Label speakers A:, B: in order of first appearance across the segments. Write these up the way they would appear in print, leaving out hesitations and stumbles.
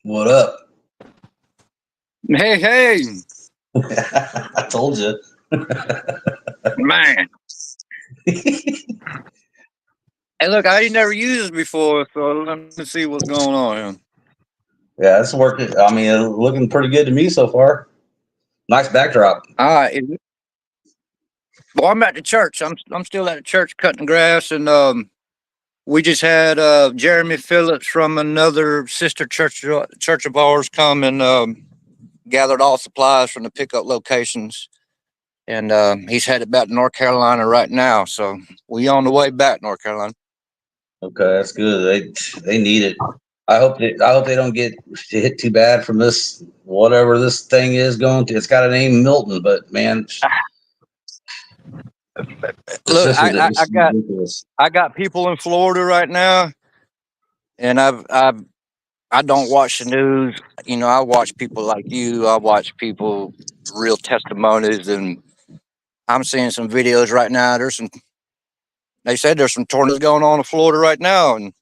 A: What up?
B: Hey, hey,
A: I told you.
B: man. Hey, look, I ain't never used this before, so let me see what's going on here.
A: Yeah, it's working. I mean, it's looking pretty good to me so far. Nice backdrop.
B: All right. Well, I'm at the church. I'm still at the church cutting grass, and we just had Jeremy Phillips from another sister church of ours come and gathered all supplies from the pickup locations, and he's headed back to North Carolina right now. So we on the way back, North Carolina.
A: Okay, that's good. They need it. I hope they don't get hit too bad from this whatever this thing is going to. It's got a name Milton, but man, it's
B: Look,
A: just ridiculous.
B: I got people in Florida right now, and I don't watch the news. You know, I watch people like you. I watch people real testimonies, and I'm seeing some videos right now. They said there's some tornadoes going on in Florida right now, and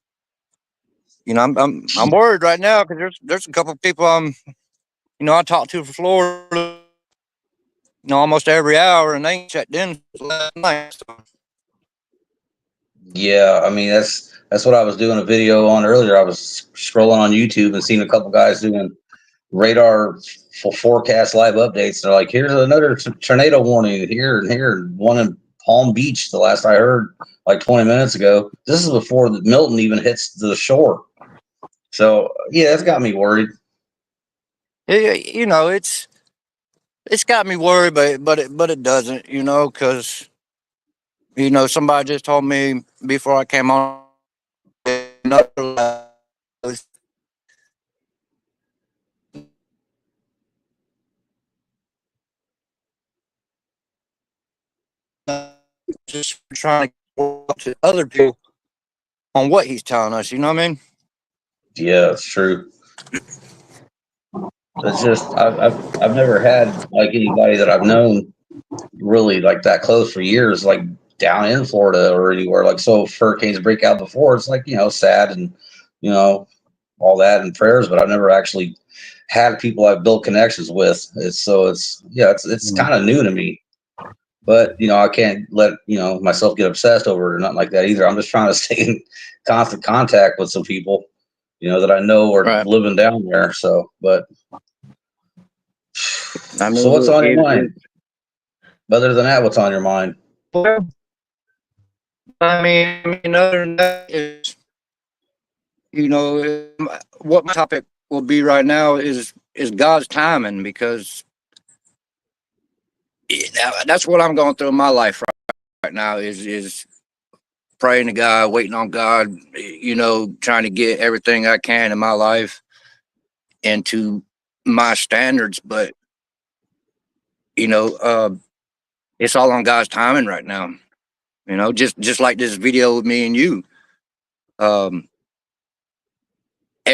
B: you know, I'm worried right now because there's a couple of people I talk to from Florida, almost every hour, and they ain't checked in last night. So.
A: Yeah, I mean that's what I was doing a video on earlier. I was scrolling on YouTube and seeing a couple guys doing radar forecast live updates. They're like, here's another tornado warning here and here. One in Palm Beach, the last I heard, like 20 minutes ago. This is before the Milton even hits the shore. So yeah, it's got me worried.
B: You know, it's got me worried, but it doesn't. You know, because somebody just told me before I came on. Just trying to talk to other people on what he's telling us. You know what I mean?
A: Yeah, it's true. It's just I've never had like anybody that I've known really like that close for years, like down in Florida or anywhere. Like so, if hurricanes break out before, it's like sad and you know all that and prayers, but I've never actually had people I've built connections with. It's kind of new to me. But I can't let myself get obsessed over it or nothing like that either. I'm just trying to stay in constant contact with some people, that I know are
B: Right.
A: living down there. So, but
B: I
A: so
B: mean,
A: what's on your mind? Other than that, what's on your mind?
B: well, other than that is, what my topic will be right now is God's timing, because that's what I'm going through in my life right now is praying to God, waiting on God, trying to get everything I can in my life into my standards. But, it's all on God's timing right now. Just like this video with me and you. Um,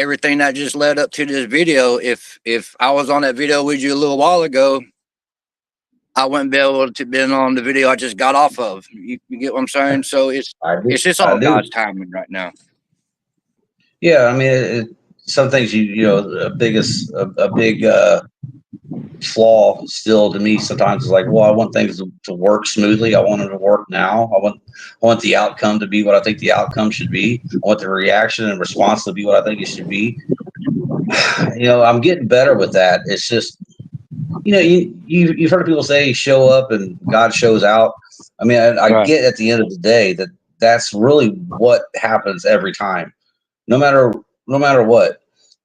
B: everything that just led up to this video, if I was on that video with you a little while ago, I wouldn't be able to been on the video I just got off of. You get what I'm saying? So it's just
A: I
B: all
A: do.
B: God's timing right now.
A: Yeah, I mean, some things a big flaw still to me sometimes is like, well, I want things to work smoothly. I want them to work now. I want the outcome to be what I think the outcome should be. I want the reaction and response to be what I think it should be. I'm getting better with that. It's just, you've heard people say show up and God shows out. I mean, I get at the end of the day that that's really what happens every time, no matter what.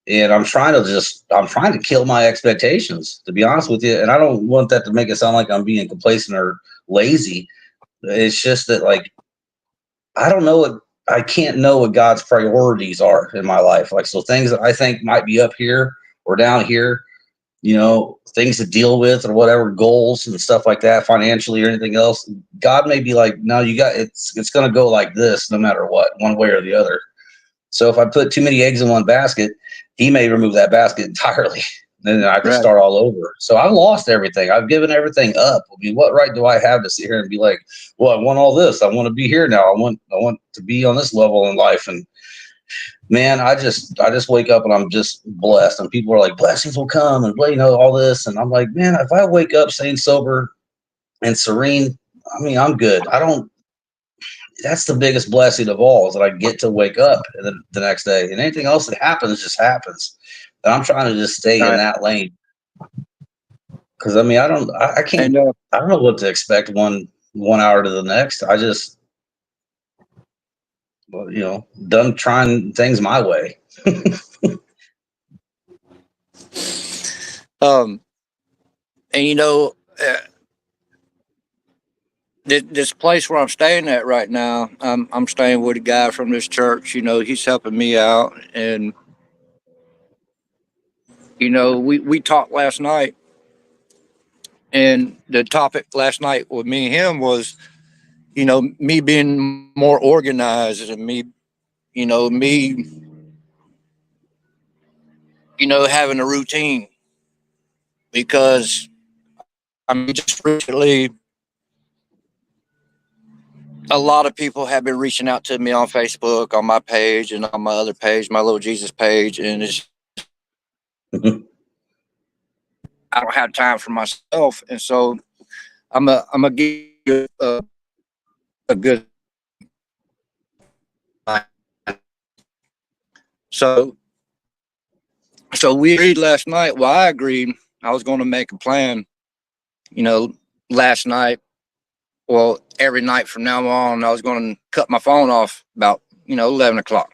A: And I'm trying to kill my expectations, to be honest with you. And I don't want that to make it sound like I'm being complacent or lazy. It's just that, like, I can't know what God's priorities are in my life. Like, so things that I think might be up here or down here, things to deal with or whatever, goals and stuff like that, financially or anything else. God may be like, no, it's going to go like this, no matter what, one way or the other. So if I put too many eggs in one basket, he may remove that basket entirely. Then I can start all over. So I lost everything. I've given everything up. I mean, what right do I have to sit here and be like, well, I want all this. I want to be here now. I want to be on this level in life. And man, I just wake up and I'm just blessed. And people are like, blessings will come and all this. And I'm like, man, if I wake up sane, sober, and serene, I mean, I'm good. That's the biggest blessing of all, is that I get to wake up the next day, and anything else that happens just happens. And I'm trying to just stay in that lane. Cause I mean, I don't know what to expect one hour to the next. I just, done trying things my way.
B: And this place where I'm staying at right now, I'm staying with a guy from this church. He's helping me out, and we talked last night, and the topic last night with me and him was, me being more organized, and me having a routine, because just recently, a lot of people have been reaching out to me on Facebook, on my page, and on my other page, my little Jesus page, and it's I don't have time for myself, and so I'm gonna give you a good. So we agreed last night. Well, I agreed. I was going to make a plan. Last night. Well, every night from now on, I was going to cut my phone off about 11 o'clock,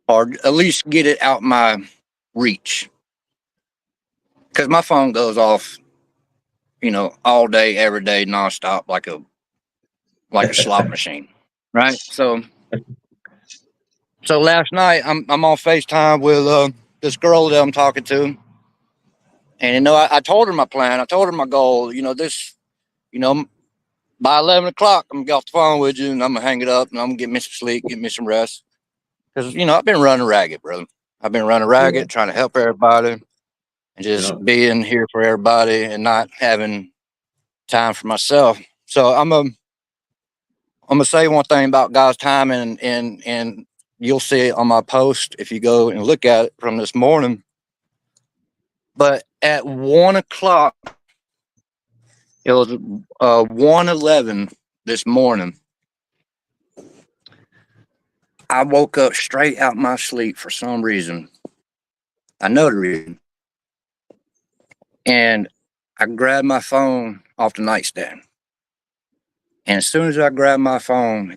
B: or at least get it out my reach, because my phone goes off, all day, every day, nonstop, like a slot machine, right? So last night I'm on FaceTime with this girl that I'm talking to, and I told her my plan. I told her my goal. This, by 11 o'clock, I'm gonna get off the phone with you, and I'm gonna hang it up, and I'm gonna get me some sleep, get me some rest, because I've been running ragged, brother. I've been running ragged, trying to help everybody, and just being here for everybody, and not having time for myself. So I'm gonna say one thing about God's time, and you'll see it on my post if you go and look at it from this morning. But at 1 o'clock, it was 1:11 this morning. I woke up straight out my sleep for some reason. I know the reason. And I grabbed my phone off the nightstand. And as soon as I grabbed my phone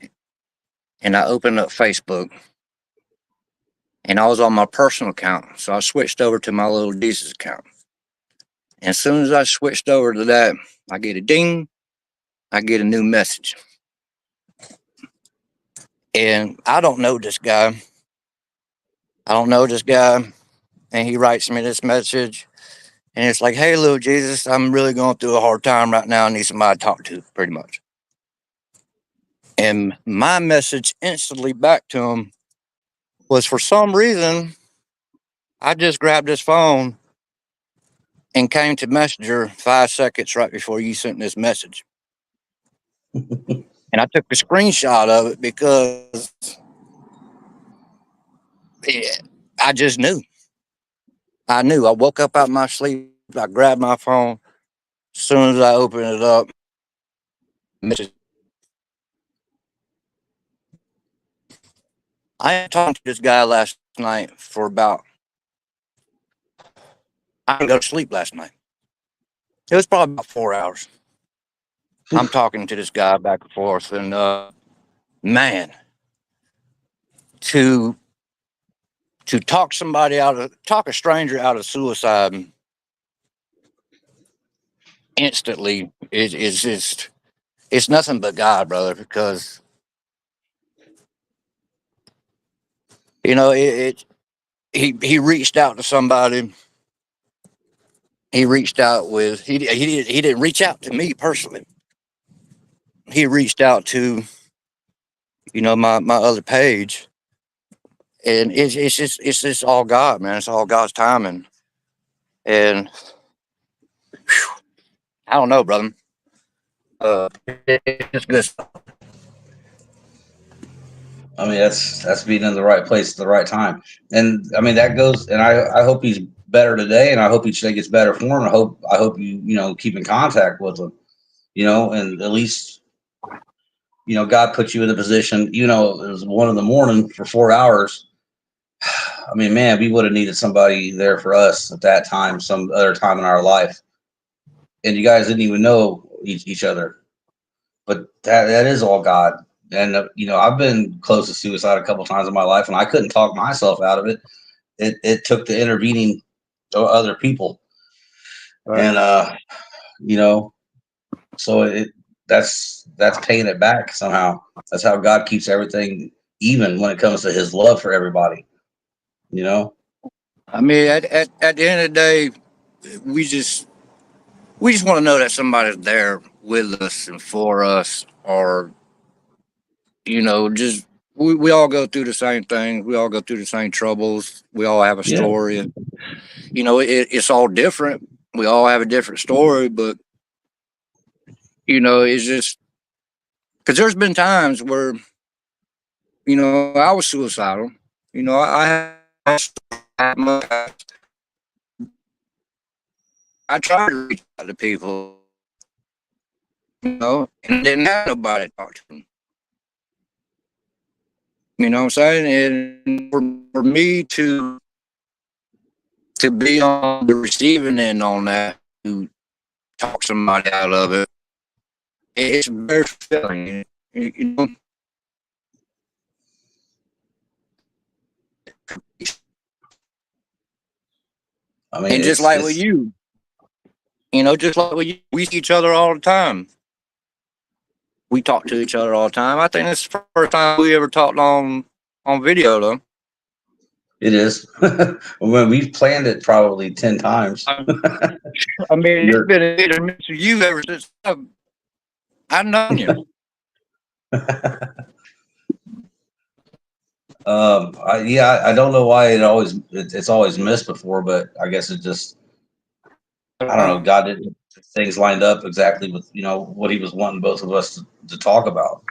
B: and I opened up Facebook, and I was on my personal account, so I switched over to my little Jesus account. And as soon as I switched over to that, I get a ding, I get a new message. And I don't know this guy. And he writes me this message. And it's like, hey, little Jesus, I'm really going through a hard time right now. I need somebody to talk to, pretty much. And my message instantly back to him was for some reason I just grabbed this phone and came to Messenger 5 seconds right before you sent this message. And I took a screenshot of it because I just knew. I knew. I woke up out of my sleep. I grabbed my phone. As soon as I opened it up, message. I talked to this guy last night for about. I didn't go to sleep last night. It was probably about 4 hours. I'm talking to this guy back and forth, and man, to talk a stranger out of suicide instantly is just it's nothing but God, brother. Because he reached out to somebody. He reached out with he didn't reach out to me personally. He reached out to my other page, and it's just all God, man. It's all God's timing, and I don't know, brother. It's good stuff.
A: I mean, that's being in the right place at the right time. And I mean, that goes. And I hope he's better today, and I hope each day gets better for him. I hope you keep in contact with him. And at least God put you in the position. It was 1 a.m. for 4 hours. I mean, man, we would have needed somebody there for us at that time, some other time in our life, and you guys didn't even know each other. But that is all God. And I've been close to suicide a couple times in my life, and I couldn't talk myself out of it. It took the intervening of other people,
B: Right.
A: and so that's paying it back somehow. That's how God keeps everything even when it comes to His love for everybody. You know.
B: I mean, at the end of the day, we just we just want to know that somebody's there with us and for us, or just we all go through the same things. We all go through the same troubles. We all have a
A: Yeah.
B: story, and it's all different. We all have a different story, but it's just because there's been times where I was suicidal. I tried to reach out to people, and didn't have nobody to talk to them. You know what I'm saying? And for me to be on the receiving end on that, to talk somebody out of it, it's very fulfilling. You know,
A: I mean,
B: and just like with you, just like with you, we see each other all the time. We talk to each other all the time. I think it's the first time we ever talked on video, though.
A: it is. When we've planned it probably 10 times.
B: I mean, it's
A: You're
B: been a hit or miss with you ever since I've known you.
A: I don't know why it's always missed before, but I guess it just, I don't know. God didn't things lined up exactly with what He was wanting both of us to talk about.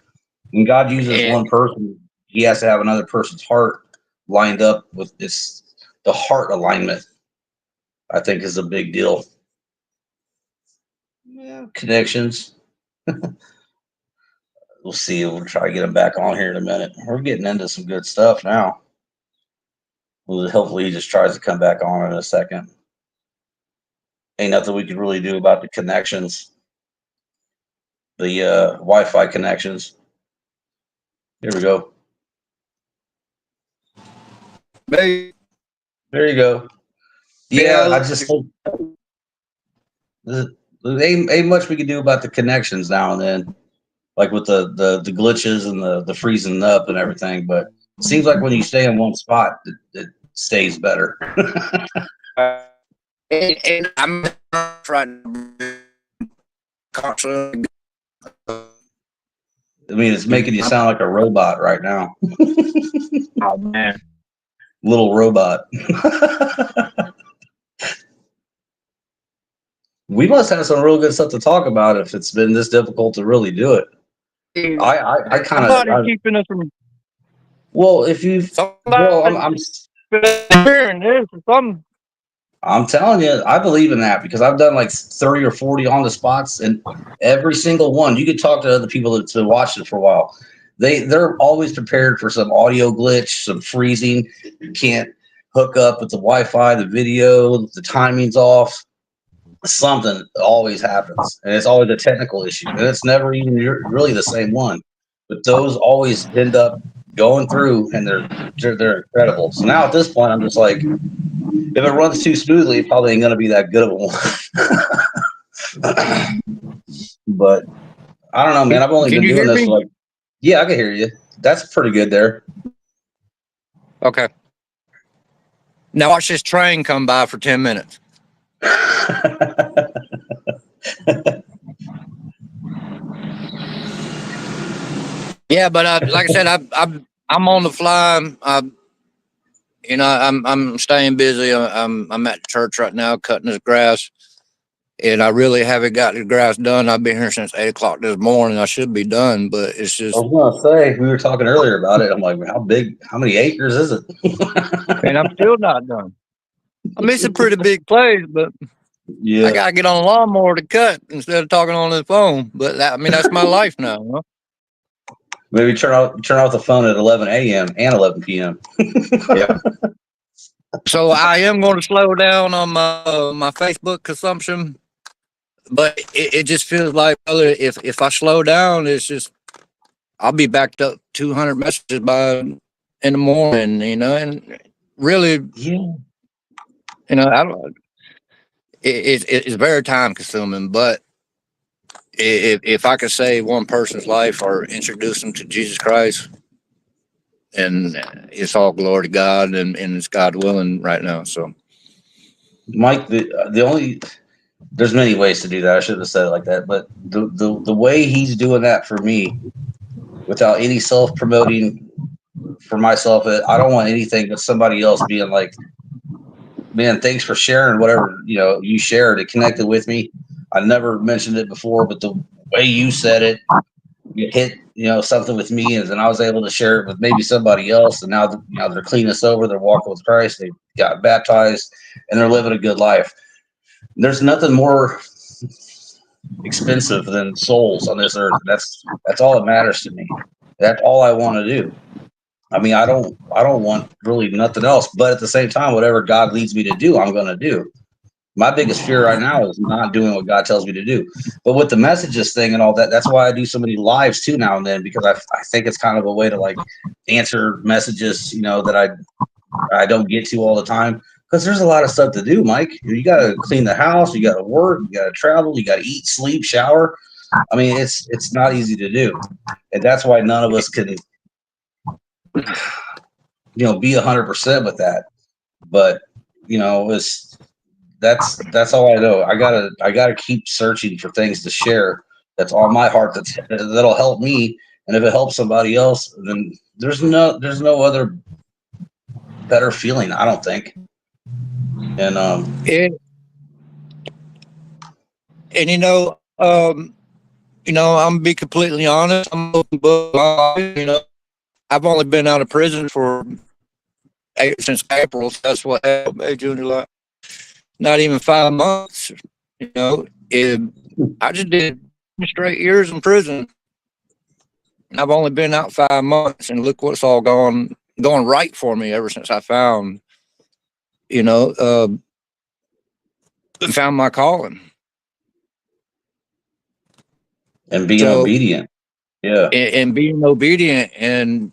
A: When God uses
B: And,
A: one person, He has to have another person's heart lined up with the heart alignment. I think is a big deal. Yeah, connections. We'll see. We'll try to get him back on here in a minute. We're getting into some good stuff now. Well, hopefully he just tries to come back on in a second. Ain't nothing we can really do about the connections, the Wi-Fi connections. Here we go.
B: baby,
A: There you go. Yeah, I just hope there ain't much we can do about the connections now and then, like with the glitches and the freezing up and everything. But it seems like when you stay in one spot, it stays better.
B: and I'm trying to constantly.
A: I mean, it's making you sound like a robot right now.
B: Oh man.
A: little robot. We must have some real good stuff to talk about if it's been this difficult to really do it. I kind
B: Somebody's
A: of
B: keeping us from
A: well, if you bro,
B: somebody hearing this or something.
A: I'm telling you, I believe in that because I've done like 30 or 40 on the spots, and every single one, you could talk to other people that's been watching it for a while. They're always prepared for some audio glitch, some freezing. You can't hook up with the Wi-Fi, the video, the timing's off. Something always happens, and it's always a technical issue, and it's never even really the same one. But those always end up going through, and they're incredible. So now at this point, I'm just like, if it runs too smoothly, it probably ain't going to be that good of a one. But I don't know, man. I've only
B: Can
A: been
B: you
A: doing
B: hear
A: this
B: me?
A: for like, yeah, I can hear you. That's pretty good there.
B: Okay. Now watch this train come by for 10 minutes. Yeah, but like I said, I'm on the fly. I'm staying busy. I'm at the church right now cutting this grass, and I really haven't got the grass done. I've been here since 8 o'clock this morning. I should be done, but it's
A: I
B: just.
A: was gonna say we were talking earlier about it. I'm like, how big? How many acres is it?
B: And I'm still not done. I mean, it's a pretty big place, but I
A: Yeah,
B: gotta get on a lawnmower to cut instead of talking on the phone. But that's my life now. You know?
A: maybe turn off the phone at 11 a.m. and 11 p.m.
B: Yeah. So I am going to slow down on my Facebook consumption, but it just feels like, brother, if I slow down, it's just I'll be backed up 200 messages by in the morning, and really,
A: Yeah,
B: I don't. It's very time consuming, but if I could save one person's life or introduce them to Jesus Christ, and it's all glory to God, and it's God willing right now. So,
A: Mike. The only there's many ways to do that. I shouldn't have said it like that, but the way he's doing that for me, without any self promoting for myself, I don't want anything but somebody else being like, man, thanks for sharing whatever you shared. It connected with me. I never mentioned it before, but the way you said it, you hit something with me, and then I was able to share it with maybe somebody else, and now they're cleaning us over. They're walking with Christ. They got baptized, and they're living a good life. There's nothing more expensive than souls on this earth. That's all that matters to me. That's all I want to do. I mean, I don't want really nothing else. But at the same time, whatever God leads me to do, I'm going to do. My biggest fear right now is not doing what God tells me to do. But with the messages thing and all that, that's why I do so many lives too now and then, because I think it's kind of a way to like answer messages, that I don't get to all the time. Because there's a lot of stuff to do, Mike. You got to clean the house, you got to work, you got to travel, you got to eat, sleep, shower. I mean, it's not easy to do, and that's why none of us can, be 100% with that. But it's that's all I know. I gotta keep searching for things to share. That's on my heart. That'll help me, and if it helps somebody else, then there's no other better feeling. I don't think. And
B: and, and I'm gonna be completely honest. I'm open book. I've only been out of prison for since April. So that's what happened. May, June, July. Not even 5 months. It, I just did straight years in prison. And I've only been out 5 months, and look what's all going right for me ever since I found, you know, uh, found my calling.
A: and being
B: So
A: obedient. Yeah.
B: and being obedient and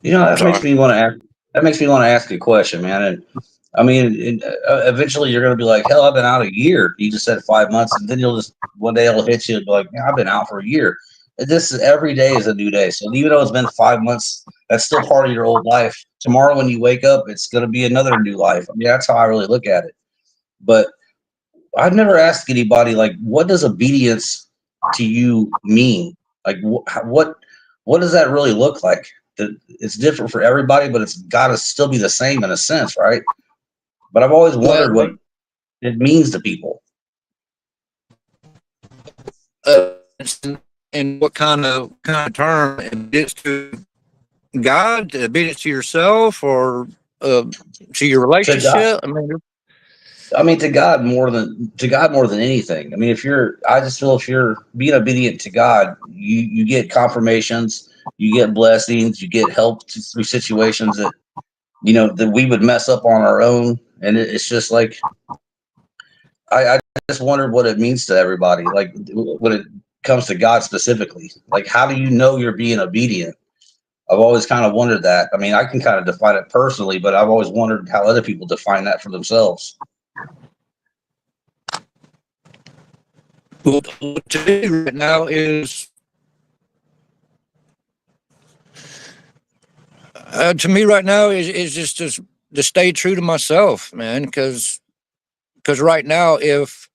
A: That makes
B: sorry.
A: me want to ask. That makes me want to ask a question, man. And I mean, eventually you're going to be like, hell, I've been out a year. You just said 5 months, and then you'll just one day it'll hit you and be like, man, I've been out for a year. And this is every day is a new day. So even though it's been 5 months, that's still part of your old life. Tomorrow when you wake up, it's going to be another new life. I mean, that's how I really look at it. But I've never asked anybody like, what does obedience to you mean? Like what does that really look like? It's different for everybody, but it's got to still be the same in a sense, right? But I've always wondered what
B: Well,
A: it means to people.
B: uh, and what kind of term? Obedience to God, obedience to yourself, or uh, to your
A: To God,
B: relationship? I mean,
A: I mean, to God more than anything. I mean, I just feel if you're being obedient to God, you get confirmations, you get blessings, you get help through situations that that we would mess up on our own, and it's just like I just wondered what it means to everybody, like when it comes to God specifically. Like, how do you know you're being obedient? I've always kind of wondered that. I mean, I can kind of define it personally, but I've always wondered how other people define that for themselves.
B: what to do right now is to me right now is just to stay true to myself, man. Because right now, if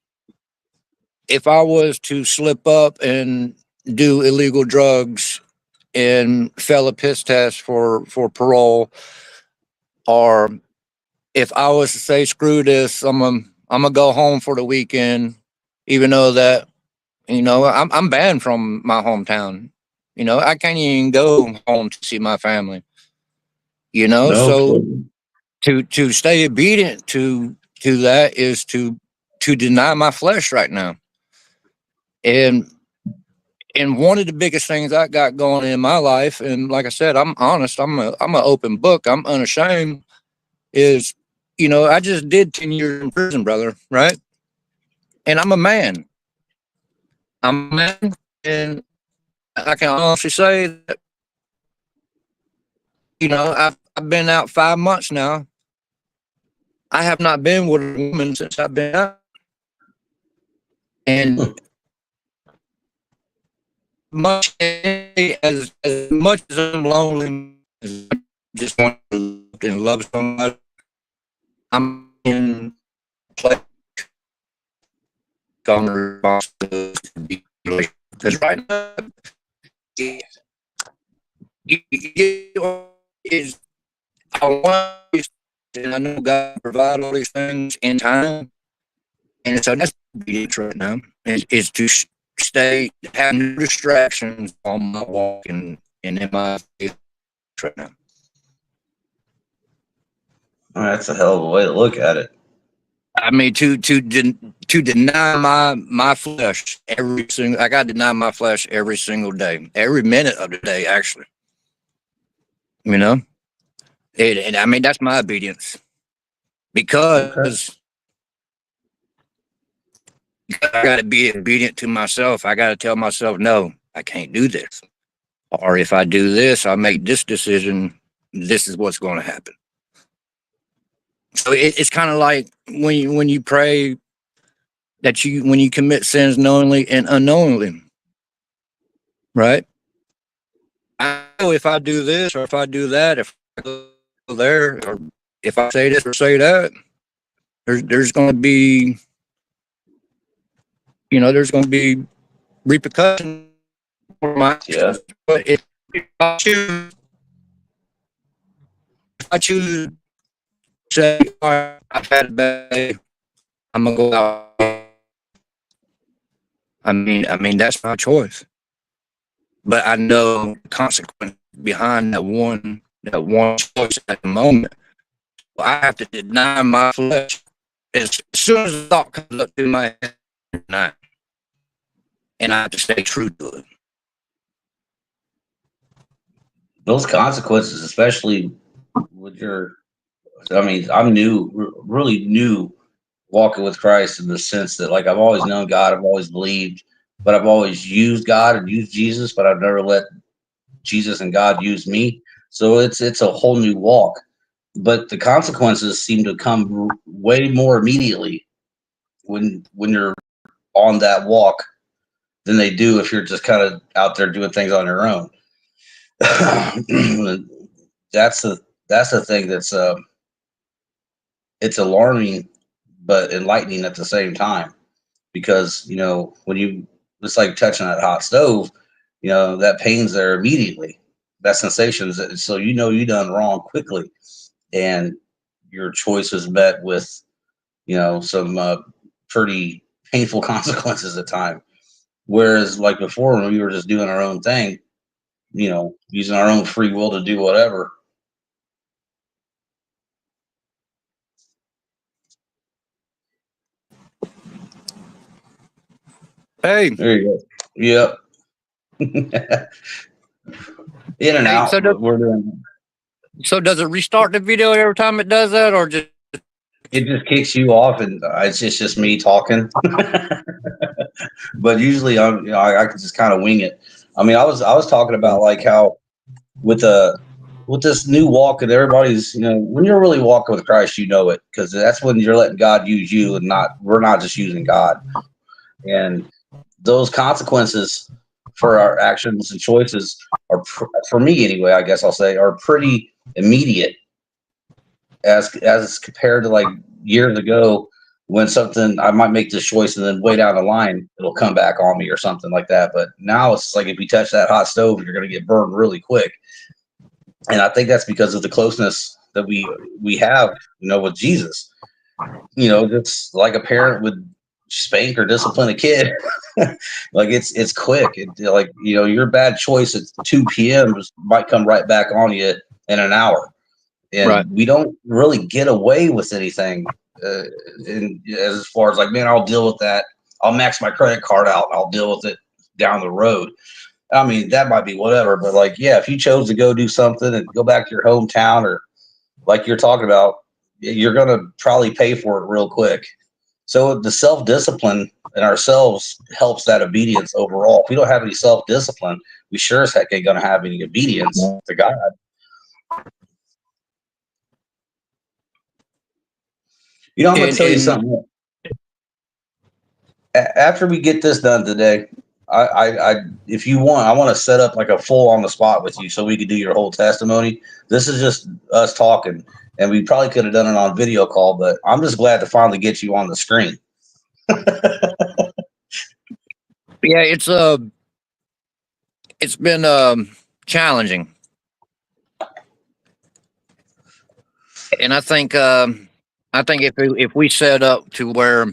B: I was to slip up and do illegal drugs and fail a piss test for parole, or if I was to say screw this, I'm gonna go home for the weekend, even though that I'm banned from my hometown. I can't even go home to see my family.
A: No
B: So
A: kidding.
B: to stay obedient to that is to deny my flesh right now. And one of the biggest things I got going in my life, and like I said, I'm honest, I'm an open book, I'm unashamed, is I just did 10 years in prison, brother, right? And I'm a man. I'm a man, and I can honestly say that, I've been out 5 months now. I have not been with a woman since I've been out. And as much as I'm lonely, as I just want to and love somebody, I'm in place on the responsibility to be because right now is I want, and I know God provide all these things in time, and so that's obedience right now is to stay have no distractions on my walk and in my faith right now.
A: That's a hell of a way to look at it.
B: I mean, to deny my flesh every single. I got to deny my flesh every single day, every minute of the day. Actually, you know, and I mean that's my obedience
A: Okay.
B: because I got to be obedient to myself. I got to tell myself, no, I can't do this, or if I do this, I make this decision. This is what's going to happen. So it's kind of like when you pray that when you commit sins knowingly and unknowingly, right? I know if I do this or if I do that, if I go there or if I say this or say that, there's going to be there's going to be repercussions for my
A: Yeah.
B: actions. But if I choose to say, all right, I've had a bad day, I'm gonna go out. I mean that's my choice. But I know the consequence behind that one choice at the moment. I have to deny my flesh as soon as the thought comes up to my head, and I have to stay true to it.
A: Those consequences, especially with your, I mean, I'm new, really new walking with Christ in the sense that, like, I've always known God, I've always believed, but I've always used God and used Jesus, but I've never let Jesus and God use me. So it's a whole new walk. But the consequences seem to come way more immediately when you're on that walk than they do if you're just kind of out there doing things on your own. that's the thing that's it's alarming but enlightening at the same time because when you it's like touching that hot stove. that pain's there immediately. That sensation is, so you done wrong quickly, and your choice is met with some pretty painful consequences at time. Whereas like before, when we were just doing our own thing, using our own free will to do whatever.
B: Hey,
A: There you go. Yep. In and
B: hey.
A: out, but we're doing.
B: So does it restart the video every time it does that, or just?
A: It just kicks you off, and it's just me talking. But usually, I can just kind of wing it. I mean, I was talking about like how with this new walk, and everybody's when you're really walking with Christ, it, because that's when you're letting God use you, and we're not just using God. And those consequences for our actions and choices are, for me anyway, I guess I'll say, are pretty immediate as compared to like years ago, when something I might make this choice and then way down the line it'll come back on me or something like that. But now it's like if you touch that hot stove, you're going to get burned really quick. And I think that's because of the closeness that we have, with Jesus. It's like a parent would spank or discipline a kid. Like it's quick. Like your bad choice at 2 p.m. might come right back on you in an hour. And
B: Right.
A: we don't really get away with anything. As far as like, man, I'll deal with that. I'll max my credit card out. I'll deal with it down the road. I mean, that might be whatever, but like, yeah, if you chose to go do something and go back to your hometown, or like you're talking about, you're going to probably pay for it real quick. So the self-discipline in ourselves helps that obedience overall. If we don't have any self-discipline, we sure as heck ain't going to have any obedience to God. I'm going to tell you something. After we get this done today, if you want, I want to set up like a full on the spot with you so we could do your whole testimony. This is just us talking, and we probably could have done it on video call, but I'm just glad to finally get you on the screen.
B: Yeah, it's been challenging, and I think if we set up to where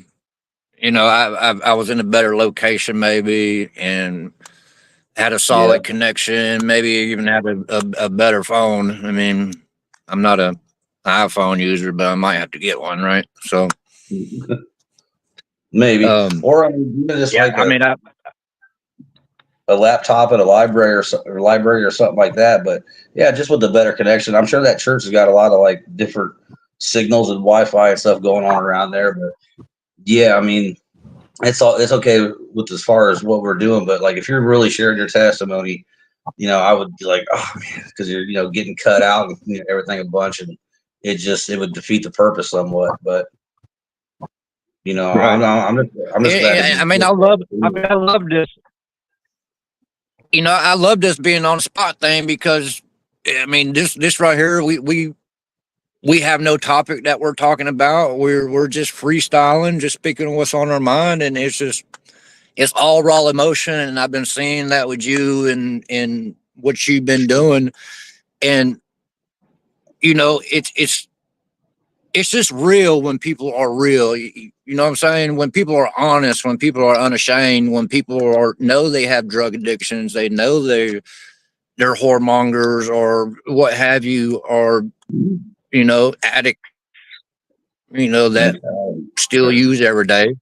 B: I was in a better location maybe, and had a solid connection, maybe even had a better phone. I mean, I'm not a iPhone user, but I might have to get one, right? So
A: maybe, or I mean, just like a laptop at a library or something like that. But yeah, just with the better connection, I'm sure that church has got a lot of like different signals and Wi-Fi and stuff going on around there. But yeah, I mean, it's okay with as far as what we're doing. But like, if you're really sharing your testimony, I would be like, oh man, because you're getting cut out and everything a bunch, and it would defeat the purpose somewhat. But right. I'm just glad.
B: I love this. I love this being on the spot thing, because I mean, this right here, we have no topic that we're talking about. We're just freestyling, just speaking what's on our mind, and it's all raw emotion. And I've been seeing that with you and what you've been doing, and it's just real when people are real. You know what I'm saying? When people are honest, when people are unashamed, when people know they have drug addictions, they know they're whoremongers or what have you, or addict, that still use every day.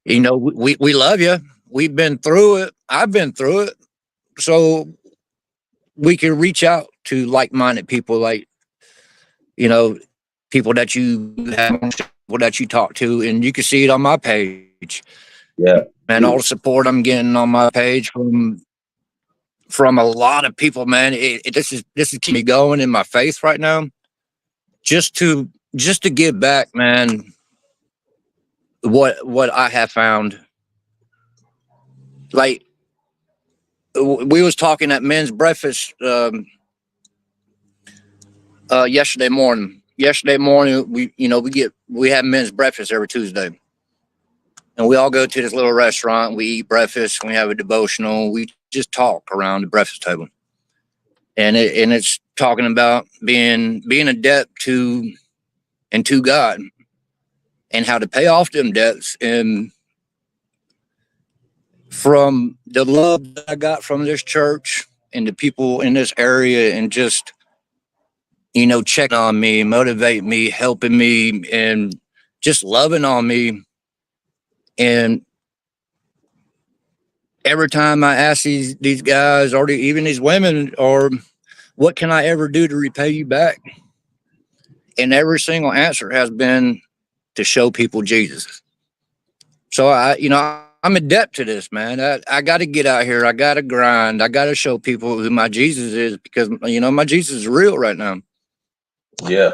B: We love you. We've been through it. I've been through it. So we can reach out to like-minded people, like, people that you have, people that you talk to, and you can see it on my page.
A: Yeah.
B: And all the support I'm getting on my page from a lot of people, man. This is keeping me going in my faith right now. Just to give back, man, what I have found. Like, we was talking at men's breakfast yesterday morning. We have men's breakfast every Tuesday, and we all go to this little restaurant. We eat breakfast. We have a devotional. We just talk around the breakfast table, and it's talking about being adept to God, and how to pay off them debts. And from the love that I got from this church and the people in this area, and just, checking on me, motivate me, helping me, and just loving on me. And every time I ask these guys, or even these women, or what can I ever do to repay you back? And every single answer has been to show people Jesus. So I'm adept to this, man. I got to get out here. I got to grind. I got to show people who my Jesus is, because, my Jesus is real right now.
A: Yeah.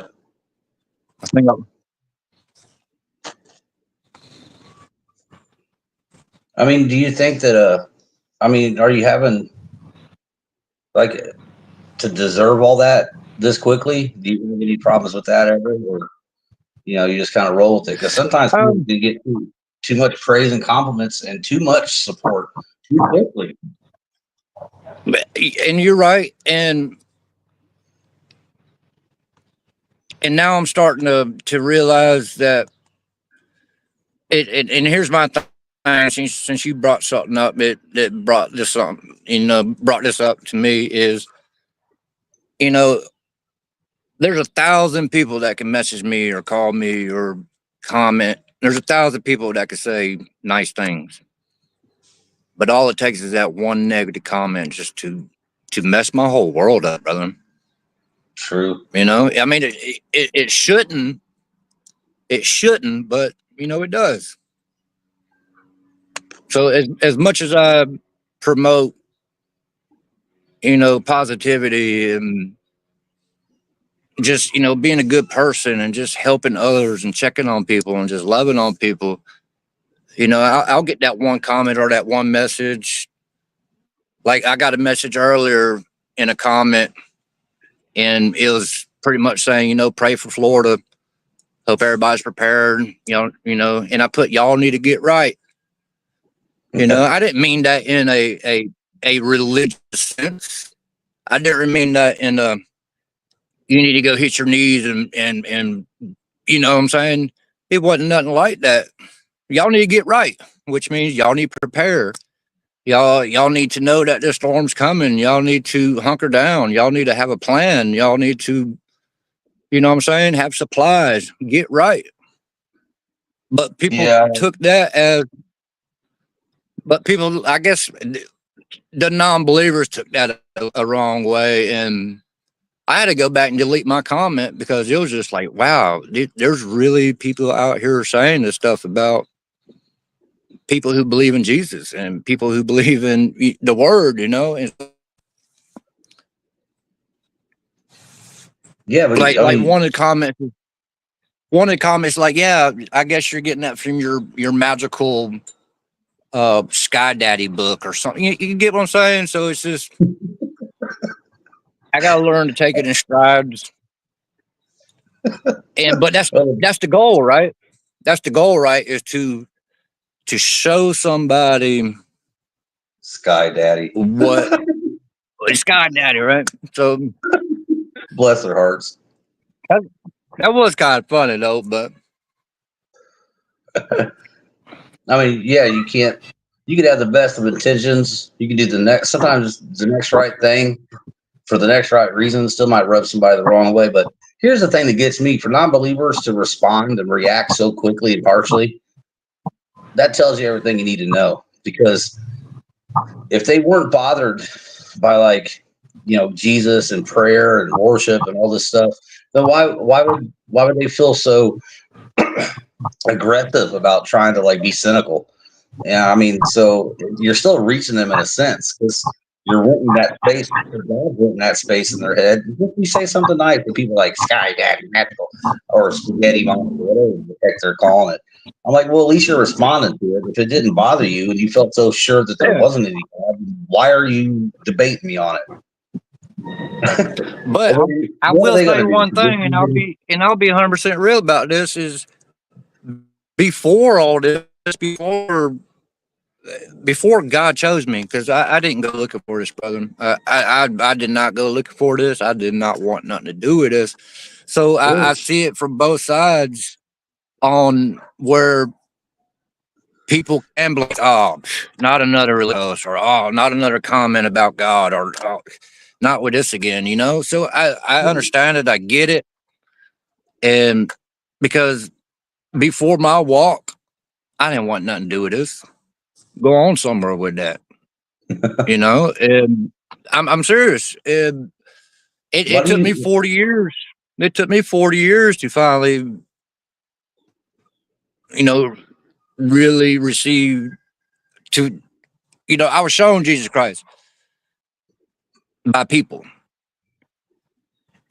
B: I think
A: I mean, do you think that, are you having, like, to deserve all that this quickly? Do you have any problems with that ever? Or, you just kind of roll with it? Because sometimes people can get too much praise and compliments and too much support too quickly.
B: and you're right. And now I'm starting to realize that and here's my thing. Since you brought something up, that brought this up to me is, there's 1,000 people that can message me or call me or comment. There's 1,000 people that can say nice things, but all it takes is that one negative comment just to mess my whole world up, brother.
A: True.
B: I mean, it shouldn't. It shouldn't, but it does. So as much as I promote, positivity and just, being a good person and just helping others and checking on people and just loving on people, I'll get that one comment or that one message. Like, I got a message earlier in a comment, and it was pretty much saying, pray for Florida. Hope everybody's prepared, and I put, y'all need to get right. I didn't mean that in a religious sense. I didn't mean that in you need to go hit your knees and you know what I'm saying? It wasn't nothing like that. Y'all need to get right, which means y'all need to prepare. Y'all need to know that the storm's coming. Y'all need to hunker down. Y'all need to have a plan. Y'all need to, you know what I'm saying, have supplies. Get right. But people took that as, I guess, the non-believers took that a wrong way, and I had to go back and delete my comment, because it was just like, wow, there's really people out here saying this stuff about people who believe in Jesus and people who believe in the word, And
A: yeah, but
B: like one of the comments, like, yeah, I guess you're getting that from your magical Sky Daddy book or something. You get what I'm saying? So it's just, I gotta learn to take it in strides. But that's the goal, right? That's the goal, right? Is to show somebody
A: Sky Daddy
B: what Sky Daddy, right? So
A: bless their hearts.
B: That was kind of funny though, but
A: I mean, yeah, you could have the best of intentions. You can do sometimes the next right thing for the next right reason still might rub somebody the wrong way. But here's the thing that gets me: for non-believers to respond and react so quickly and harshly, that tells you everything you need to know. Because if they weren't bothered by, Jesus and prayer and worship and all this stuff, then why would they feel so aggressive about trying to be cynical? Yeah, I mean, so you're still reaching them in a sense, because you're wanting that space. God's wanting that space in their head. If you say something nice to people like Sky Daddy, Magical, or Spaghetti Mom, or whatever the heck they're calling it, I'm like, well, at least you're responding to it. If it didn't bother you and you felt so sure that there wasn't any God, why are you debating me on it?
B: But I will say one thing, and I'll be 100% real about this: is before all this, before God chose me, because I didn't go looking for this, brother. I did not go looking for this. I did not want nothing to do with this. So I see it from both sides on where people can be like, oh, not another religious, or oh, not another comment about God, or oh, not with this again, you know? So I understand it. I get it. And because before my walk, I didn't want nothing to do with this. Go on somewhere with that, you know? And I'm serious. And
A: What
B: it
A: do
B: took me
A: you?
B: 40 years. It took me 40 years to finally, you know, really receive to, you know, I was shown Jesus Christ by people.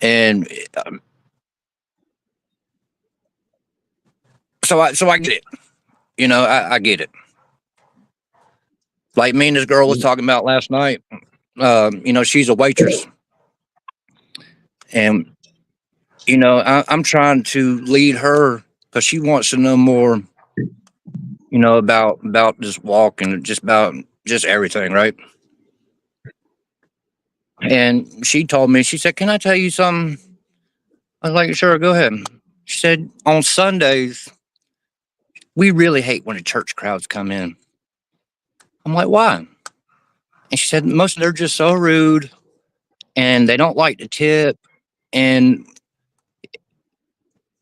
B: And so I get it. You know, I get it. Like me and this girl was talking about last night. You know, she's a waitress, and you know, I'm trying to lead her because she wants to know more. You know, about this walk and just about just everything, right? And she told me, she said, "Can I tell you something?" I was like, "Sure, go ahead." She said, "On Sundays, we really hate when the church crowds come in." I'm like, "Why?" And she said, "Most of them are just so rude, and they don't like to tip, and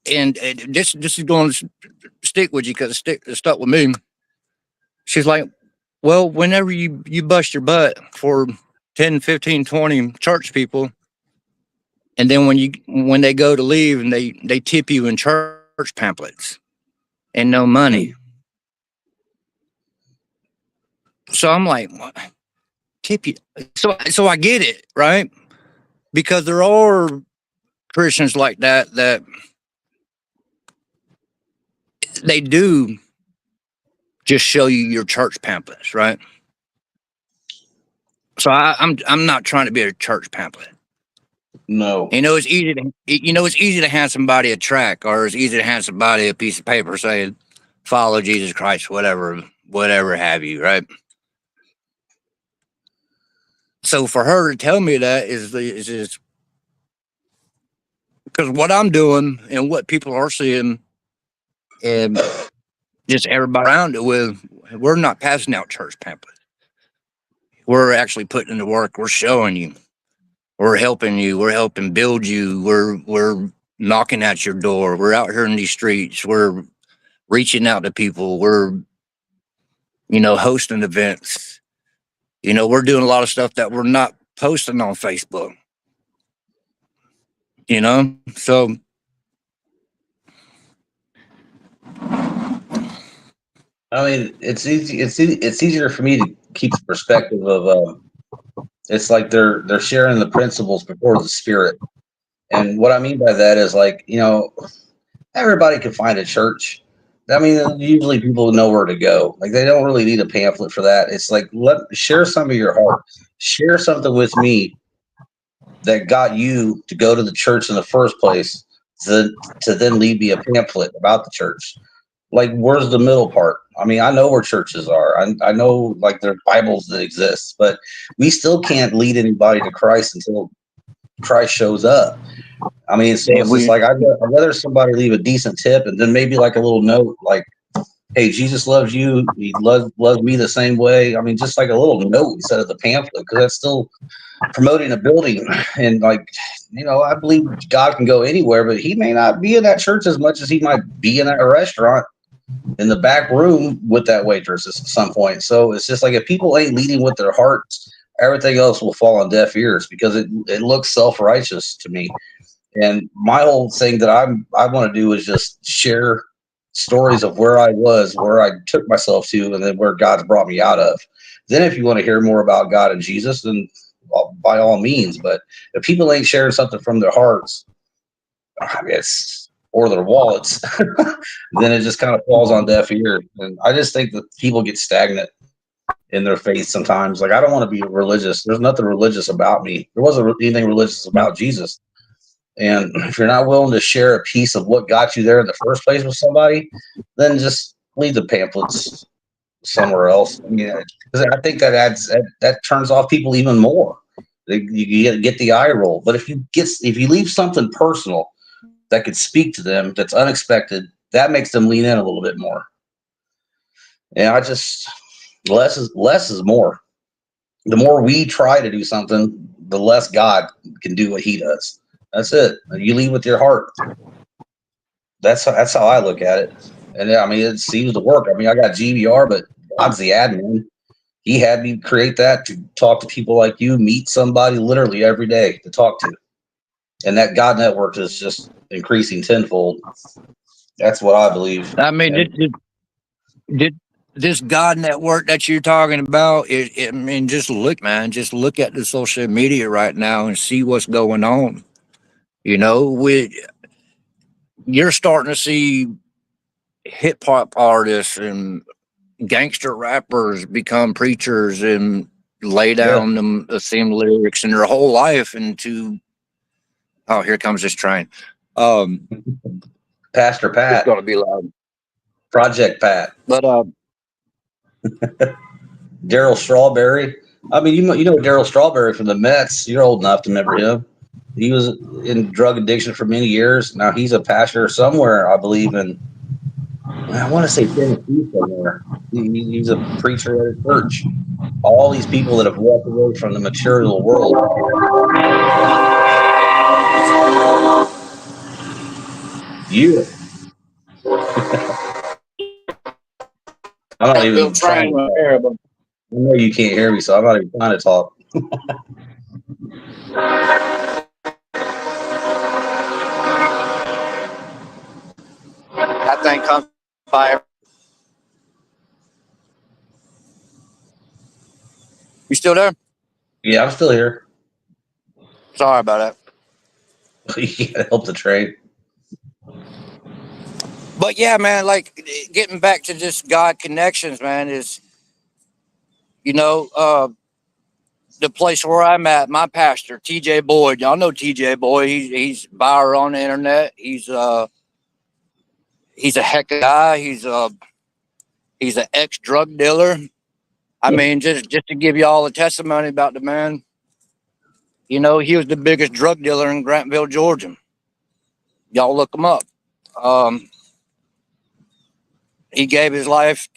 B: this is going to stick with you because it stuck with me." She's like, "Well, whenever you bust your butt for 10, 15, 20 church people, and then when they go to leave and they tip you in church pamphlets and no money." So I'm like, "What? Tip you?" So I get it, right? Because there are Christians like that they do just show you your church pamphlets, right? So I'm not trying to be a church pamphlet.
A: No.
B: You know, it's easy to hand somebody a tract, or it's easy to hand somebody a piece of paper saying, "Follow Jesus Christ," whatever have you, right? So for her to tell me that is just because what I'm doing and what people are seeing, and just everybody around it with, we're not passing out church pamphlets. We're actually putting in the work. We're showing you. We're helping you. We're helping build you. We're knocking at your door. We're out here in these streets. We're reaching out to people. We're, you know, hosting events. You know, we're doing a lot of stuff that we're not posting on Facebook. You know, so
A: I mean, it's easy. It's easier for me to keep the perspective of. It's like they're sharing the principles before the spirit, and what I mean by that is like everybody can find a church. I mean, usually people know where to go. Like they don't really need a pamphlet for that. It's like share some of your heart. Share something with me that got you to go to the church in the first place to then leave me a pamphlet about the church. Like, where's the middle part? I mean, I know where churches are. I know like there are Bibles that exist, but we still can't lead anybody to Christ until Christ shows up. I mean, so
B: and
A: it's just
B: we
A: like I'd rather somebody leave a decent tip and then maybe like a little note like, "Hey, Jesus loves you. He loves me the same way." I mean, just like a little note instead of the pamphlet, because that's still promoting a building. And like, I believe God can go anywhere, but he may not be in that church as much as he might be in that restaurant in the back room with that waitress at some point. So it's just like if people ain't leading with their hearts, everything else will fall on deaf ears because it looks self-righteous to me. And my whole thing that I want to do is just share stories of where I was, where I took myself to, and then where God's brought me out of. Then if you want to hear more about God and Jesus, then by all means. But if people ain't sharing something from their hearts, I mean, or their wallets, then it just kind of falls on deaf ears. And I just think that people get stagnant in their faith sometimes. Like, I don't want to be religious. There's nothing religious about me. There wasn't anything religious about Jesus. And if you're not willing to share a piece of what got you there in the first place with somebody, then just leave the pamphlets somewhere else. I mean, 'cause I think that turns off people even more. You get the eye roll. But if you leave something personal that could speak to them, that's unexpected, that makes them lean in a little bit more. And less is more. The more we try to do something, the less God can do what He does. That's it. You lead with your heart. That's how I look at it. And I mean, it seems to work. I mean, I got GBR, but God's the admin. He had me create that to talk to people like you, meet somebody literally every day to talk to. And that God network is just increasing tenfold. That's what I believe.
B: I mean, did this God network that you're talking about? I mean, just look, man. Just look at the social media right now and see what's going on. You know, you're starting to see hip hop artists and gangster rappers become preachers and lay
A: Yeah.
B: down the same lyrics and their whole life into. Oh, here comes this train.
A: Pastor
B: It's
A: Pat,
B: gonna be loud,
A: Project Pat,
B: but
A: Daryl Strawberry. I mean, you know Daryl Strawberry from the Mets. You're old enough to remember him. He was in drug addiction for many years. Now he's a pastor somewhere, I believe, I want to say Tennessee somewhere. He's a preacher at a church. All these people that have walked away from the material world. You. I'm not
B: that little
A: even trying
B: train
A: to
B: right
A: talk.
B: there. But
A: I know you can't hear me, so I'm not even trying to talk.
B: that thing comes by. You still there?
A: Yeah, I'm still here.
B: Sorry about that.
A: You gotta help the train.
B: But yeah, man, like getting back to just God connections, man, is you know, the place where I'm at, my pastor, TJ Boyd, y'all know TJ Boyd, he's viral on the internet. He's a heck of a guy. He's an ex drug dealer. I mean, just to give you all a testimony about the man, you know, he was the biggest drug dealer in Grantville, Georgia. Y'all look him up. Um, he gave his life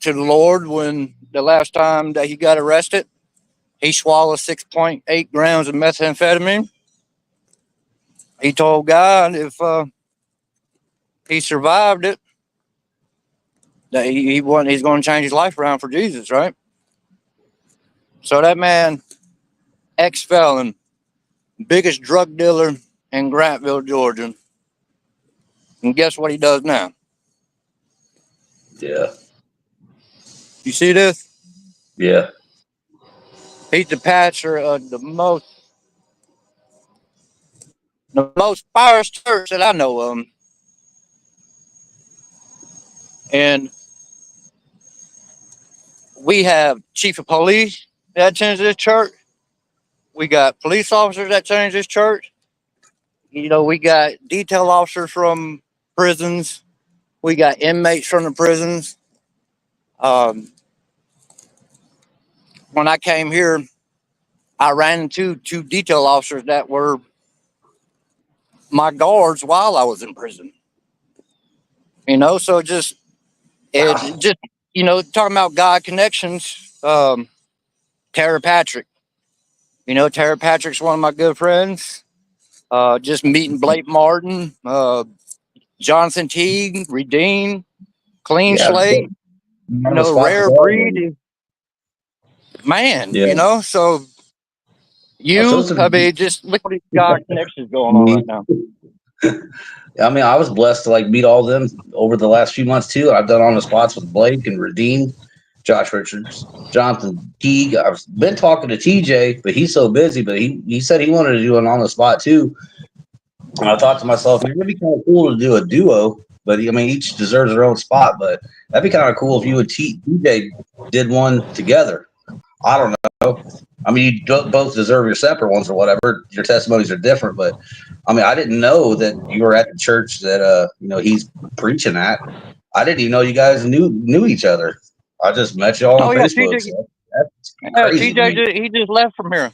B: to the Lord when the last time that he got arrested. He swallowed 6.8 grams of methamphetamine. He told God if he survived it, that he's going to change his life around for Jesus, right? So that man, ex felon, biggest drug dealer in Grantville, Georgia, and guess what he does now?
A: Yeah.
B: You see this?
A: Yeah.
B: He's the pastor of the most pious church that I know of, and we have chief of police that attends this church. We got police officers that attend this church. You know, we got detail officers from prisons. We got inmates from the prisons. Um, when I came here, I ran into two detail officers that were my guards while I was in prison. You know, so
A: Wow.
B: just talking about God connections. Tara Patrick. You know, Tara Patrick's one of my good friends. Just meeting Blake Martin, Jonathan Teague, Redeem, Clean
A: Yeah.
B: Slate. You
A: On the
B: know,
A: spot with
B: Rare
A: all of them.
B: Breed. Man,
A: Yeah.
B: you know, so
A: So it's
B: I mean, just look at these God connections going on right
A: me.
B: now.
A: I mean, I was blessed to like meet all of them over the last few months too. I've done on the spots with Blake and Redeem, Josh Richards, Jonathan Teague. I've been talking to TJ, but he's so busy. But he said he wanted to do an on the spot too. And I thought to myself, man, it'd be kind of cool to do a duo. But I mean, each deserves their own spot. But that'd be kind of cool if you and TJ did one together. I don't know. I mean, you both deserve your separate ones or whatever. Your testimonies are different, but I mean, I didn't know that you were at the church that he's preaching at. I didn't even know you guys knew each other. I just met y'all on
B: Oh yeah,
A: Facebook.
B: TJ.
A: So that's
B: Yeah,
A: crazy to
B: TJ.
A: me.
B: He just left from here.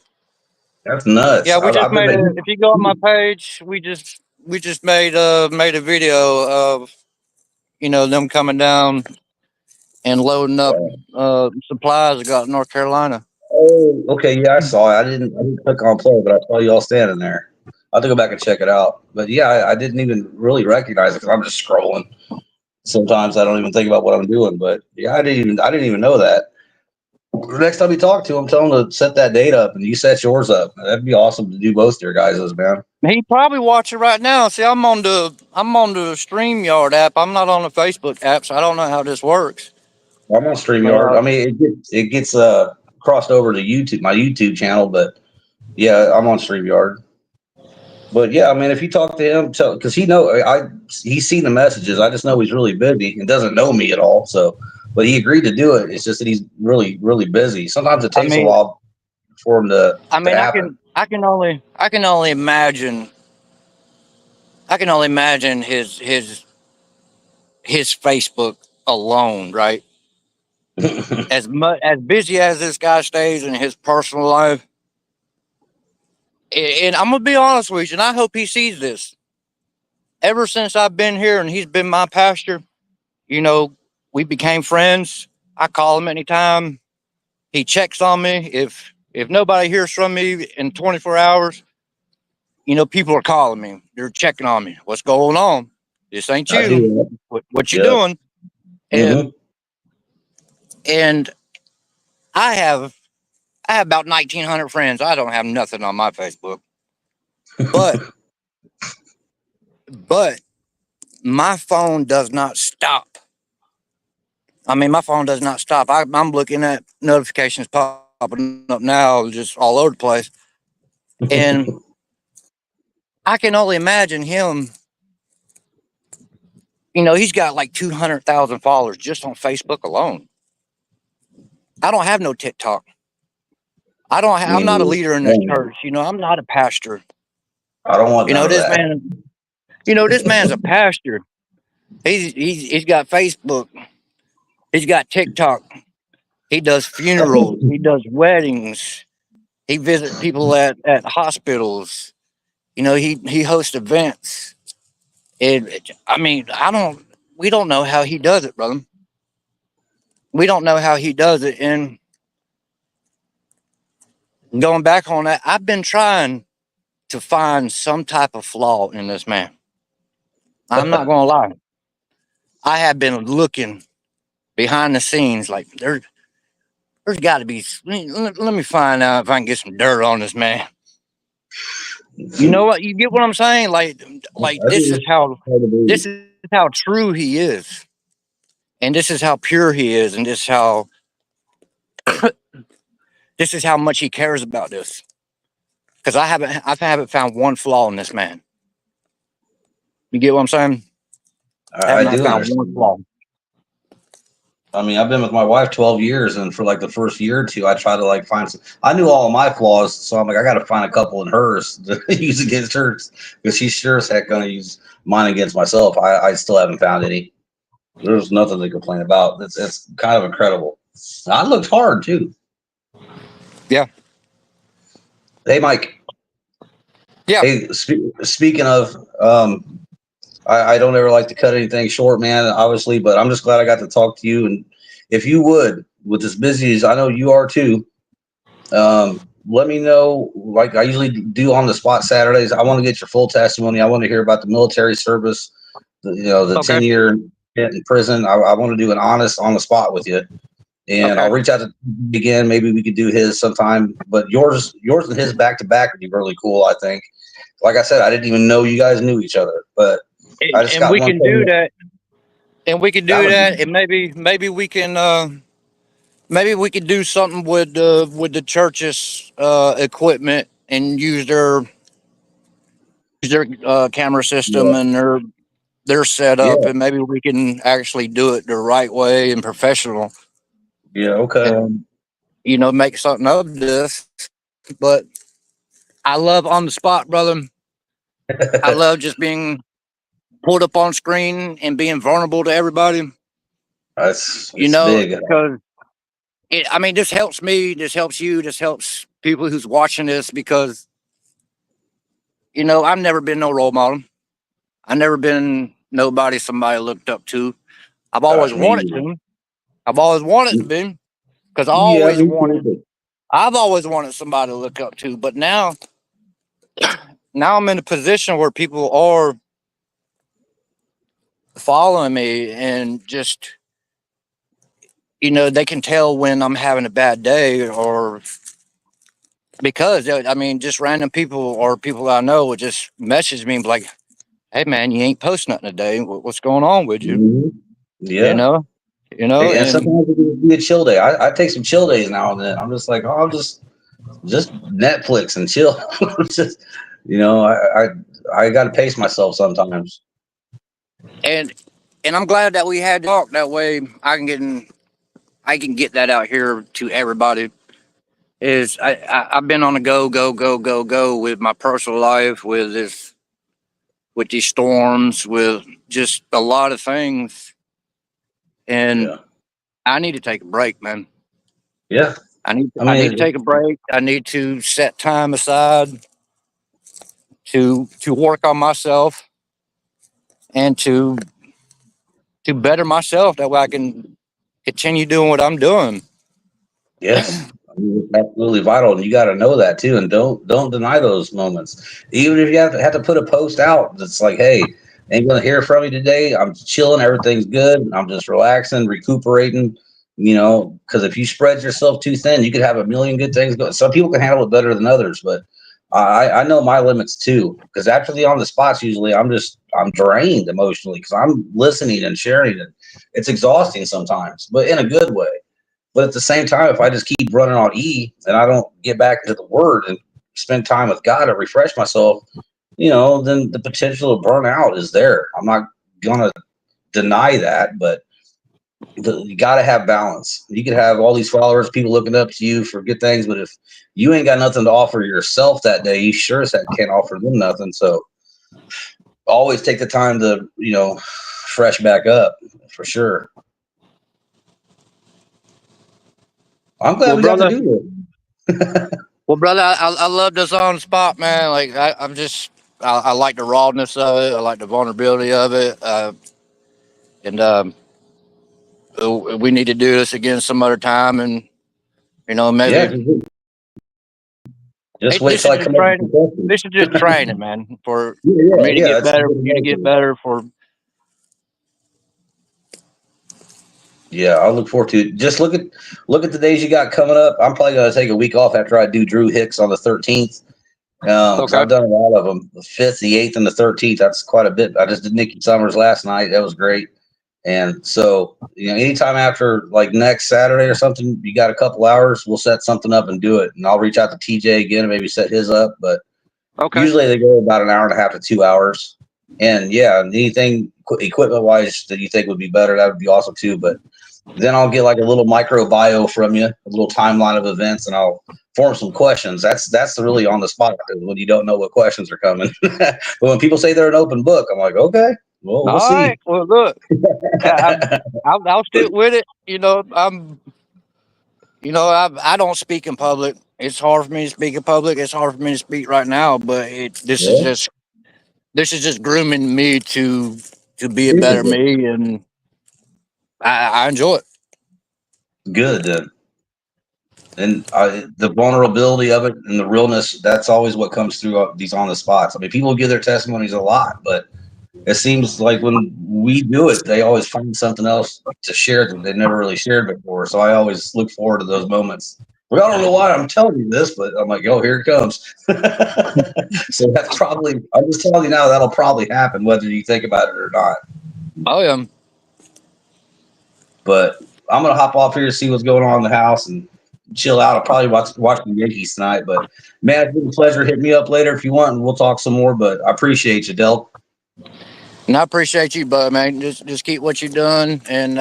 A: That's nuts.
B: Yeah, we just
A: I've been
B: made a.
A: making.
B: If you go on my page, we just made a video of them coming down and loading up supplies. I got in North Carolina.
A: Oh, okay. Yeah, I saw it. I didn't click on play, but I saw you all standing there. I'll have to go back and check it out. But yeah, I didn't even really recognize it because I'm just scrolling. Sometimes I don't even think about what I'm doing. But yeah, I didn't even know that. Next time you talk to him, tell him to set that date up, and you set yours up. That'd be awesome to do both your guys's, man.
B: He probably watching right now. See, I'm on the StreamYard app. I'm not on the Facebook app, so I don't know how this works.
A: I'm on
B: But
A: StreamYard. I mean, it gets crossed over to YouTube, my YouTube channel, but yeah, I'm on StreamYard. But yeah, I mean, if you talk to him, tell because he's seen the messages. I just know he's really busy and doesn't know me at all. So, but he agreed to do it. It's just that he's really really busy. Sometimes it
B: I
A: takes a
B: mean,
A: while for him to
B: I
A: to
B: mean, I
A: happen.
B: can I can only I can only imagine his Facebook alone, right? As busy as this guy stays in his personal life, and I'm gonna be honest with you, and I hope he sees this. Ever since I've been here and he's been my pastor, you know, we became friends. I call him anytime. He checks on me. If nobody hears from me in 24 hours, people are calling me. They're checking on me. What's going on? This ain't
A: I
B: you.
A: do.
B: What you
A: Yeah.
B: doing?
A: Hmm.
B: And and I have I have about 1,900 friends. I don't have nothing on my Facebook, but but my phone does not stop. I mean, my phone does not stop. I'm looking at notifications popping up now, just all over the place, and I can only imagine him. He's got like 200,000 followers just on Facebook alone. I don't have no TikTok.
A: Me
B: I'm not a leader in this
A: neither.
B: church. I'm not a pastor.
A: I don't want
B: You
A: none
B: know
A: of
B: this
A: that.
B: man. This man's a pastor. He's got Facebook. He's got TikTok. He does
A: I
B: funerals.
A: think
B: He does weddings. He visits people at hospitals. He hosts events. I mean, I don't. We don't know how he does it, brother. We don't know how he does it. And going back on that, I've been trying to find some type of flaw in this man. I'm not gonna lie. I have been looking behind the scenes. Like there's got to be. Let me find out if I can get some dirt on this man. You know what? You get what I'm saying? Like this is
A: it's
B: how
A: hard to believe.
B: this is how true he is, and this is how pure he is, and this is how much he cares about this. Because I haven't found one flaw in this man. You get what I'm saying? I have
A: I
B: not
A: do
B: found one
A: understand.
B: flaw.
A: I mean, I've been with my wife 12 years, and for like the first year or two, I try to like find some. I knew all of my flaws, so I'm like, I got to find a couple in hers to use against hers because she's sure as heck gonna use mine against myself. I still haven't found any. There's nothing to complain about. It's kind of incredible. I looked hard too.
B: Yeah,
A: Hey, Mike.
B: yeah.
A: Hey, speaking of, I don't ever like to cut anything short, man. Obviously, but I'm just glad I got to talk to you. And if you would, with as busy as I know you are too, let me know. Like I usually do on the spot Saturdays. I want to get your full testimony. I want to hear about the military service, the
B: Okay,
A: 10-year in prison. I want to do an honest on the spot with you, and I'll
B: okay.
A: reach out to again. Maybe we could do his sometime, but yours and his back to back would be really cool. I think. Like I said, I didn't even know you guys knew each other, but I
B: And,
A: just
B: and
A: got
B: we
A: one
B: can do
A: thing.
B: that. And we can
A: That
B: do
A: would be
B: that. And maybe we can do something with the church's equipment and use their camera system
A: yeah,
B: and their setup,
A: yeah,
B: and maybe we can actually do it the right way and professional,
A: yeah. Okay.
B: and make something of this. But I love on the spot, brother. I love just being pulled up on screen and being vulnerable to everybody.
A: It's big.
B: Because this helps me, this helps you, this helps people who's watching this because, I've never been no role model. I've never been nobody somebody looked up to. I've always
A: Gosh,
B: wanted
A: me.
B: to. I've always wanted to be because
A: Yeah, me too.
B: I've always wanted somebody to look up to. But now I'm in a position where people are following me and just, they can tell when I'm having a bad day or because, just random people or people I know would just message me and be like, hey, man, you ain't posting nothing today. What's going on with you?
A: Mhm.
B: You
A: Yeah.
B: know,
A: And
B: and
A: sometimes it can be a chill day. I take some chill days now and then. I'm just like, oh, I'll just Netflix and chill. just I got to pace myself sometimes.
B: and and I'm glad that we had to talk that way. I can get that out here to everybody. Is I've been on a go with my personal life, with these storms, with just a lot of things, and
A: Yeah.
B: I need to take a break, man.
A: Yeah.
B: I need to take a break. I need to set time aside to work on myself and to better myself. That way I can continue doing what I'm doing.
A: Yes, it's absolutely vital, and you got to know that too. And don't deny those moments. Even if you have to put a post out that's like, "Hey, ain't gonna hear from you today. I'm chilling. Everything's good. I'm just relaxing, recuperating." Because if you spread yourself too thin, you could have a million good things going. Some people can handle it better than others, but I know my limits too. Because after the on the spots, usually I'm drained emotionally because I'm listening and sharing it. It's exhausting sometimes, but in a good way. But at the same time, if I just keep running on E and I don't get back into the Word and spend time with God to refresh myself, then the potential to burn out is there. I'm not gonna deny that, but you got to have balance. You could have all these followers, people looking up to you for good things, but if you ain't got nothing to offer yourself that day, you sure as heck can't offer them nothing. So always take the time to fresh back up for sure. I'm glad
B: Well,
A: we got to
B: brother.
A: do this.
B: Well, brother, I love this on the spot, man. Like I like the rawness of it. I like the vulnerability of it. And we need to do this again some other time. And
A: Yeah,
B: maybe
A: just wait
B: this
A: till
B: is
A: I
B: just
A: come up with the
B: training.
A: question.
B: This is just training, man.
A: Yeah,
B: For
A: yeah,
B: me to
A: yeah.
B: get
A: That's a
B: better,
A: good
B: for you to get
A: emotion.
B: better. For
A: Yeah, I'll look forward to it. Just look at the days you got coming up. I'm probably gonna take a week off after I do Drew Hicks on the 13th. Because
B: okay,
A: I've done a lot of them. The 5th, the 8th, and the 13th. That's quite a bit. I just did Nikki Summers last night. That was great. And so, anytime after like next Saturday or something, you got a couple hours, we'll set something up and do it. And I'll reach out to TJ again and maybe set his up. But
B: okay.
A: usually they go about an hour and a half to 2 hours. And yeah, anything equipment wise that you think would be better, that would be awesome too. But then I'll get like a little micro bio from you, a little timeline of events, and I'll form some questions. That's really on the spot when you don't know what questions are coming. But when people say they're an open book, I'm like, okay, well, we'll
B: All
A: see.
B: right. Well, look, I'll stick with it. I don't speak in public. It's hard for me to speak in public. It's hard for me to speak right now. But
A: Yeah,
B: this is just grooming me to be a better
A: appreciate it.
B: me, and I enjoy it.
A: Good then. And the vulnerability of it and the realness, that's always what comes through these on the spots. I mean, people give their testimonies a lot, but it seems like when we do it, they always find something else to share that they never really shared before. So I always look forward to those moments. Well, I don't know why I'm telling you this, but I'm like, oh, here it comes. So that's probably, I'm just telling you now, that'll probably happen whether you think about it or not.
B: Oh yeah.
A: But I'm going to hop off here to see what's going on in the house and chill out. I'll probably watch the Yankees tonight. But man, it's been a pleasure. Hit me up later if you want, and we'll talk some more. But I appreciate you, Delk.
B: And I appreciate you, bud, man. Just keep what you're doing, and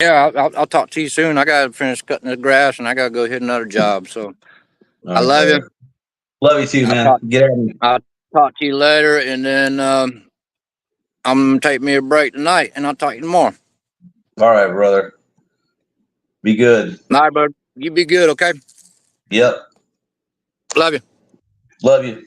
B: yeah, I'll talk to you soon. I gotta finish cutting the grass, and I gotta go hit another job. So
A: All
B: I
A: right,
B: love you.
A: brother. Love you too,
B: I'll
A: man.
B: talk.
A: Get at me.
B: I'll talk to you later, and then I'm gonna take me a break tonight, and I'll talk to you tomorrow.
A: All right, brother. Be good.
B: All right, bud. You be good, okay?
A: Yep.
B: Love you.
A: Love you.